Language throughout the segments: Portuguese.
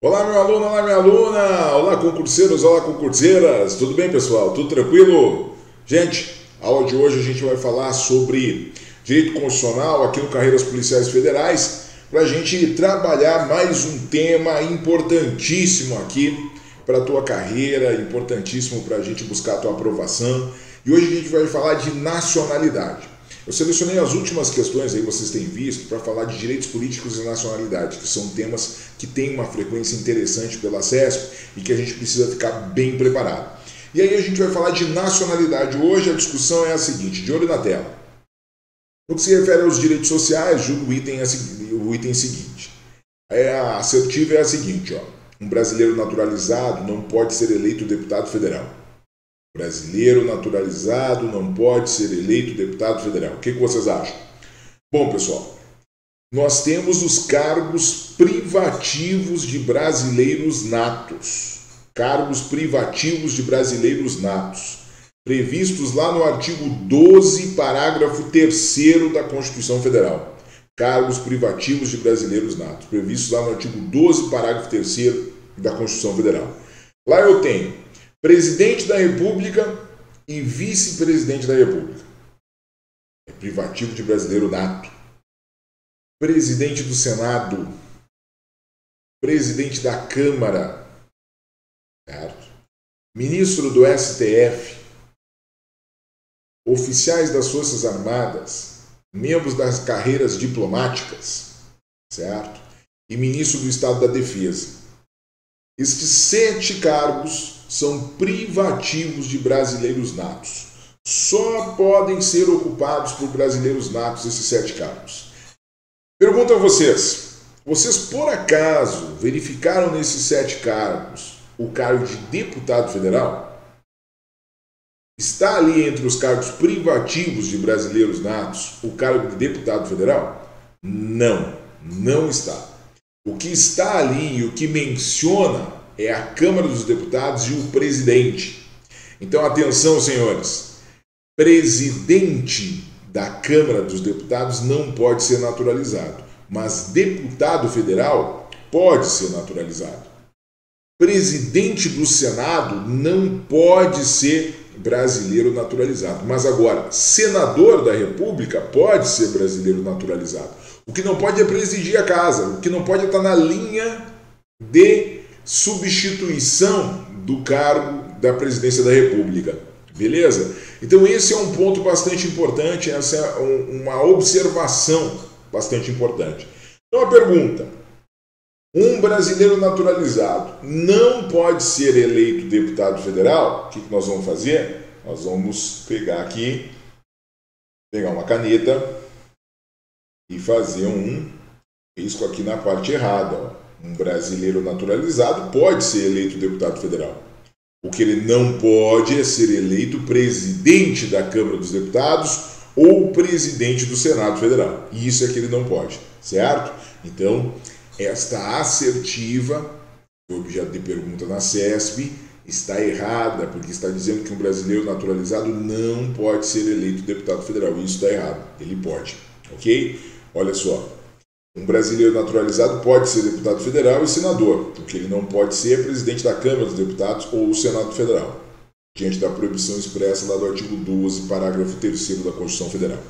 Olá, meu aluno, olá, minha aluna, olá, concurseiros, olá, concurseiras, tudo bem, pessoal? Tudo tranquilo? Gente, a aula de hoje a gente vai falar sobre direito constitucional aqui no Carreiras Policiais Federais, para a gente trabalhar mais um tema importantíssimo aqui para a tua carreira, importantíssimo para a gente buscar a tua aprovação. E hoje a gente vai falar de nacionalidade. Eu selecionei as últimas questões aí, vocês têm visto, para falar de direitos políticos e nacionalidade, que são temas que têm uma frequência interessante pela CESP e que a gente precisa ficar bem preparado. E aí a gente vai falar de nacionalidade. Hoje a discussão é a seguinte, de olho na tela. No que se refere aos direitos sociais, julgo o item seguinte. A assertiva é a seguinte, ó. Um brasileiro naturalizado não pode ser eleito deputado federal. Brasileiro naturalizado não pode ser eleito deputado federal. O que vocês acham? Bom, pessoal, nós temos os cargos privativos de brasileiros natos. Cargos privativos de brasileiros natos. Previstos lá no artigo 12, parágrafo 3º da Constituição Federal. Cargos privativos de brasileiros natos. Previstos lá no artigo 12, parágrafo 3º da Constituição Federal. Lá eu tenho Presidente da República e Vice-Presidente da República. É privativo de brasileiro nato. Presidente do Senado. Presidente da Câmara. Certo? Ministro do STF. Oficiais das Forças Armadas. Membros das carreiras diplomáticas. Certo? E Ministro do Estado da Defesa. Estes 7 cargos são privativos de brasileiros natos. Só podem ser ocupados por brasileiros natos esses 7 cargos. Pergunto a vocês, por acaso verificaram nesses 7 cargos o cargo de deputado federal? Está ali entre os cargos privativos de brasileiros natos o cargo de deputado federal? Não, não está. O que está ali e o que menciona é a Câmara dos Deputados e o presidente. Então, atenção, senhores. Presidente da Câmara dos Deputados não pode ser naturalizado, mas deputado federal pode ser naturalizado. Presidente do Senado não pode ser brasileiro naturalizado, mas agora, senador da República pode ser brasileiro naturalizado. O que não pode é presidir a casa, o que não pode é estar na linha de substituição do cargo da presidência da República. Beleza? Então esse é um ponto bastante importante, essa é uma observação bastante importante. Então a pergunta, um brasileiro naturalizado não pode ser eleito deputado federal? O que nós vamos fazer? Nós vamos pegar aqui, pegar uma caneta e fazer um risco aqui na parte errada, ó. Um brasileiro naturalizado pode ser eleito deputado federal. O que ele não pode é ser eleito presidente da Câmara dos Deputados ou presidente do Senado Federal. Isso é que ele não pode, certo? Então, esta assertiva, objeto de pergunta na CESP, está errada, porque está dizendo que um brasileiro naturalizado não pode ser eleito deputado federal. Isso está errado. Ele pode, ok? Olha só. Um brasileiro naturalizado pode ser deputado federal e senador. O que ele não pode ser é presidente da Câmara dos Deputados ou o Senado Federal, diante da proibição expressa lá do artigo 12, parágrafo 3º da Constituição Federal.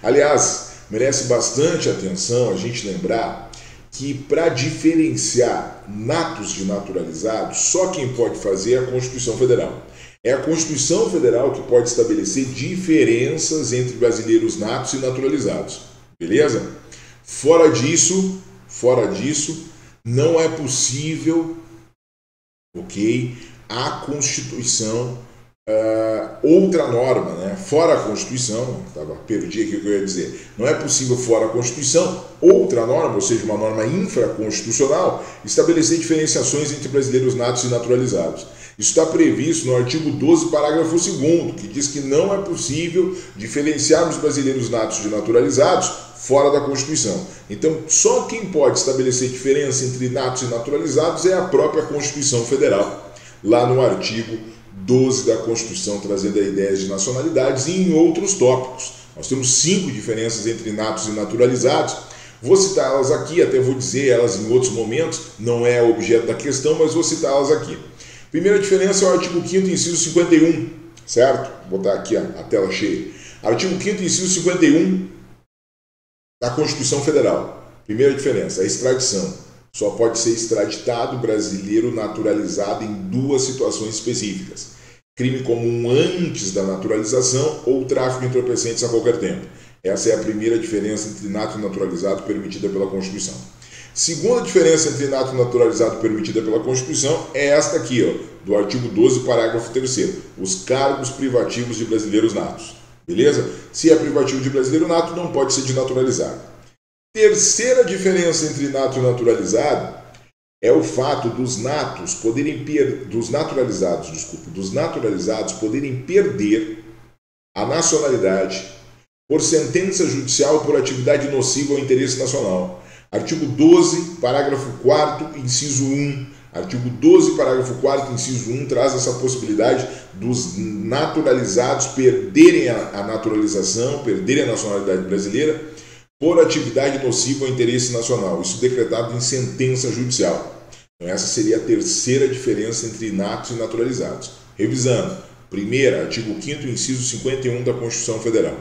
Aliás, merece bastante atenção a gente lembrar que para diferenciar natos de naturalizados, só quem pode fazer é a Constituição Federal. É a Constituição Federal que pode estabelecer diferenças entre brasileiros natos e naturalizados. Beleza? Fora disso, não é possível, ok, a Constituição, outra norma, né? Fora a Constituição, perdi aqui o que eu ia dizer, não é possível fora a Constituição, outra norma, ou seja, uma norma infraconstitucional, estabelecer diferenciações entre brasileiros natos e naturalizados. Isso está previsto no artigo 12, parágrafo 2º, que diz que não é possível diferenciar os brasileiros natos de naturalizados fora da Constituição. Então, só quem pode estabelecer diferença entre natos e naturalizados é a própria Constituição Federal, lá no artigo 12 da Constituição, trazendo a ideia de nacionalidades e em outros tópicos. Nós temos 5 diferenças entre natos e naturalizados, Vou citá-las aqui, até vou dizer elas em outros momentos, não é objeto da questão, mas vou citá-las aqui. Primeira diferença é o artigo 5º, inciso 51, certo? Vou botar aqui a tela cheia. Artigo 5º, inciso 51 da Constituição Federal. Primeira diferença, a extradição. Só pode ser extraditado brasileiro naturalizado em duas situações específicas. Crime comum antes da naturalização ou tráfico de entorpecentes a qualquer tempo. Essa é a primeira diferença entre nato e naturalizado permitida pela Constituição. Segunda diferença entre nato e naturalizado permitida pela Constituição é esta aqui, ó, do artigo 12, parágrafo 3º. Os cargos privativos de brasileiros natos. Beleza? Se é privativo de brasileiro nato, não pode ser de naturalizado. Terceira diferença entre nato e naturalizado é o fato dos naturalizados poderem perder a nacionalidade por sentença judicial por atividade nociva ao interesse nacional. Artigo 12, parágrafo 4º, inciso 1. Artigo 12, parágrafo 4º, inciso 1, traz essa possibilidade dos naturalizados perderem a naturalização, perderem a nacionalidade brasileira por atividade nociva ao interesse nacional. Isso decretado em sentença judicial. Então essa seria a terceira diferença entre natos e naturalizados. Revisando. Primeira, artigo 5º, inciso 51 da Constituição Federal.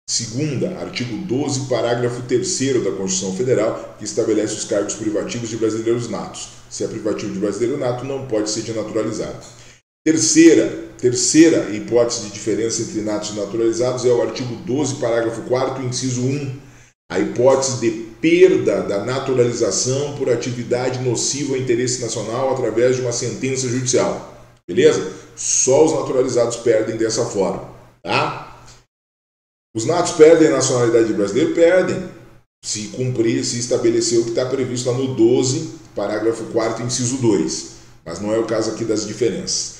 Segunda, artigo 12, parágrafo 3º da Constituição Federal, que estabelece os cargos privativos de brasileiros natos. Se é privativo de brasileiro nato, não pode ser de naturalizado. Terceira hipótese de diferença entre natos e naturalizados é o artigo 12, parágrafo 4º, inciso 1. A hipótese de perda da naturalização por atividade nociva ao interesse nacional através de uma sentença judicial. Beleza? Só os naturalizados perdem dessa forma. Tá? Os natos perdem a nacionalidade de brasileiro? Perdem. Se cumprir, se estabelecer o que está previsto lá no 12, parágrafo 4º, inciso 2. Mas não é o caso aqui das diferenças.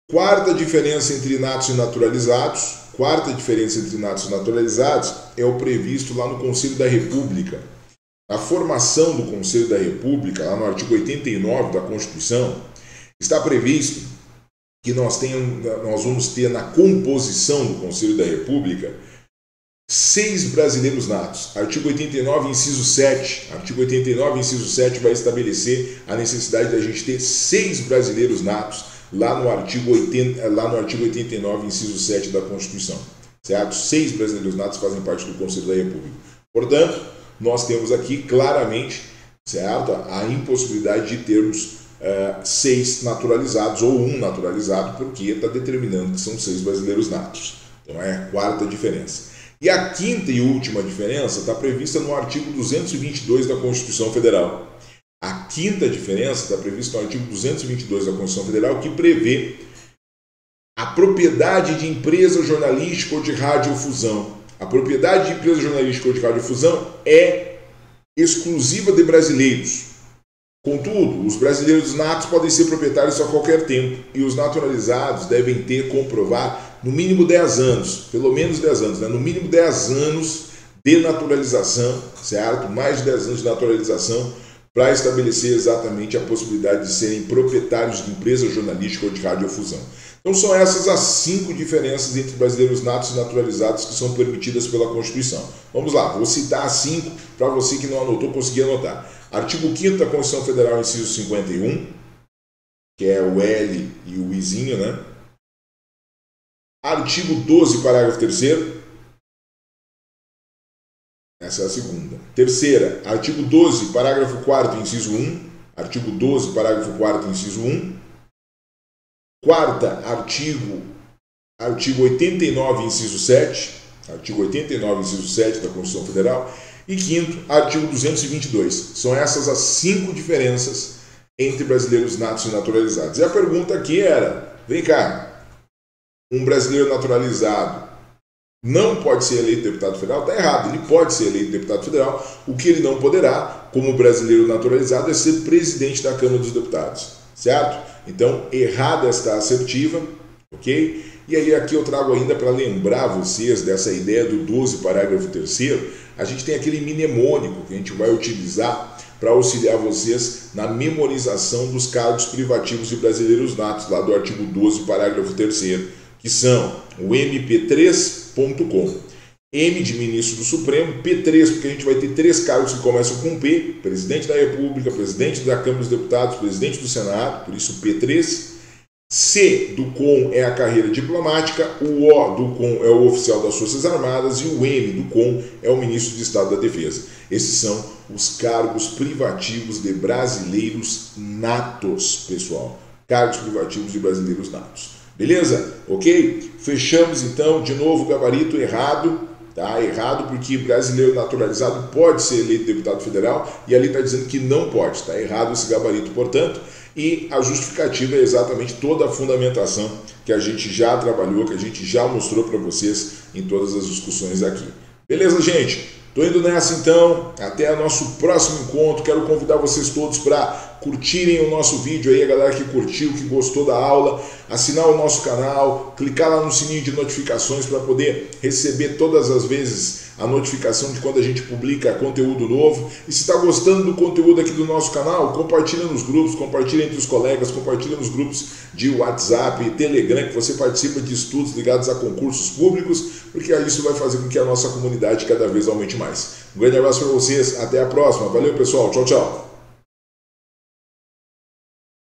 Quarta diferença entre natos e naturalizados. É o previsto lá no Conselho da República. A formação do Conselho da República, lá no artigo 89 da Constituição, está previsto que nós vamos ter na composição do Conselho da República 6 brasileiros natos. Artigo 89, inciso 7. Artigo 89, inciso 7 vai estabelecer a necessidade da gente ter 6 brasileiros natos lá no artigo 89, inciso 7 da Constituição. Certo? 6 brasileiros natos fazem parte do Conselho da República. Portanto, nós temos aqui claramente, certo, a impossibilidade de termos 6 naturalizados ou 1 naturalizado, porque está determinando que são 6 brasileiros natos. Então é a quarta diferença. E a quinta e última diferença está prevista no artigo 222 da Constituição Federal. A quinta diferença está prevista no artigo 222 da Constituição Federal, que prevê a propriedade de empresa jornalística ou de radiodifusão. A propriedade de empresa jornalística ou de radiodifusão é exclusiva de brasileiros. Contudo, os brasileiros natos podem ser proprietários a qualquer tempo e os naturalizados devem comprovar no mínimo 10 anos, pelo menos 10 anos, né? No mínimo 10 anos de naturalização, certo? Mais de 10 anos de naturalização para estabelecer exatamente a possibilidade de serem proprietários de empresa jornalística ou de radiodifusão. Então são essas as 5 diferenças entre brasileiros natos e naturalizados que são permitidas pela Constituição. Vamos lá, vou citar as 5 para você que não anotou, conseguir anotar. Artigo 5º da Constituição Federal, inciso 51, que é o L e o Izinho, né? Artigo 12, parágrafo 3º. Essa é a segunda. Terceira, artigo 12, parágrafo 4º, inciso 1. Artigo 12, parágrafo 4º, inciso 1. Quarta, artigo 89, inciso 7. Artigo 89, inciso 7 da Constituição Federal. E quinto, artigo 222. São essas as 5 diferenças entre brasileiros natos e naturalizados. E a pergunta aqui era, vem cá, um brasileiro naturalizado não pode ser eleito deputado federal? Está errado, ele pode ser eleito deputado federal. O que ele não poderá, como brasileiro naturalizado, é ser presidente da Câmara dos Deputados, certo? Então, errada esta assertiva, ok? E aí aqui eu trago ainda para lembrar vocês dessa ideia do 12, parágrafo 3º, a gente tem aquele mnemônico que a gente vai utilizar para auxiliar vocês na memorização dos cargos privativos de brasileiros natos, lá do artigo 12, parágrafo 3º, que são o mp3.com. M de ministro do Supremo, P3, porque a gente vai ter 3 cargos que começam com P, presidente da República, presidente da Câmara dos Deputados, presidente do Senado, por isso P3. C do COM é a carreira diplomática, o O do COM é o oficial das Forças Armadas e o M do COM é o ministro de Estado da Defesa. Esses são os cargos privativos de brasileiros natos, pessoal. Cargos privativos de brasileiros natos. Beleza? Ok? Fechamos então, de novo, o gabarito errado. Tá errado porque brasileiro naturalizado pode ser eleito deputado federal e ali está dizendo que não pode. Está errado esse gabarito, portanto. E a justificativa é exatamente toda a fundamentação que a gente já trabalhou, que a gente já mostrou para vocês em todas as discussões aqui. Beleza, gente? Tô indo nessa então, até o nosso próximo encontro. Quero convidar vocês todos para curtirem o nosso vídeo aí, a galera que curtiu, que gostou da aula, assinar o nosso canal, clicar lá no sininho de notificações para poder receber todas as vezes a notificação de quando a gente publica conteúdo novo. E se está gostando do conteúdo aqui do nosso canal, compartilha nos grupos, compartilha entre os colegas, compartilha nos grupos de WhatsApp e Telegram, que você participa de estudos ligados a concursos públicos, porque isso vai fazer com que a nossa comunidade cada vez aumente mais. Um grande abraço para vocês, até a próxima. Valeu, pessoal. Tchau, tchau.